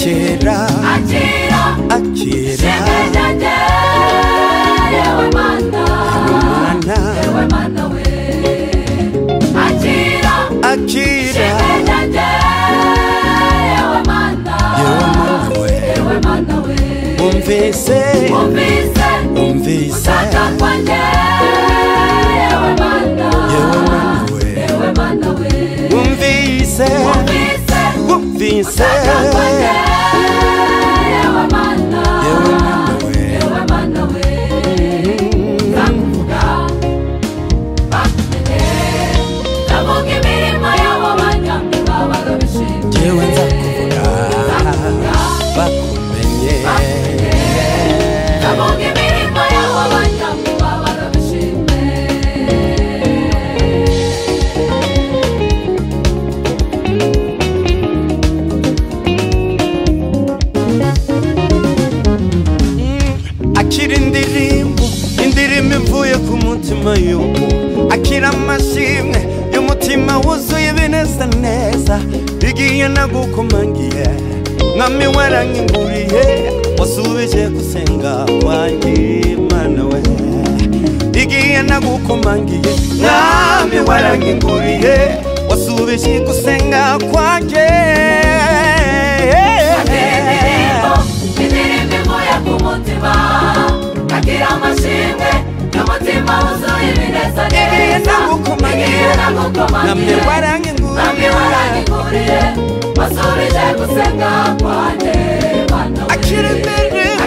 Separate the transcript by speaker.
Speaker 1: akira
Speaker 2: shemejanje yewe mana we akira shemejanje yewe mana we
Speaker 1: umvise
Speaker 2: usaka kwanje yewe mana we
Speaker 1: umvise
Speaker 2: usaka kwanje yewe mana we kakuvuga bakumenye ndavuga imirimo y'abo banyamibabaro bishimye
Speaker 1: jewe nzakuvuga bakumenye
Speaker 2: ndavuga imirimo y'abo banyamibabaro bishimye
Speaker 1: akira indirimbo ivuye ku mutima y'umuntu akira amashimwe y'umutima wuzuye ibineza neza igiye nagukomangiye mwami waranyinguriye wasubije gusenga kwanjye mana we igiye nagukomangiye mwami waranyinguriye wasubije gusenga kwanjye
Speaker 2: akira amashimwe y'umutima wuzuye ibineza neza igiye nagukomangiye mwami waranyinguriye wasubije gusenga kwanjye mana we akira indirimbo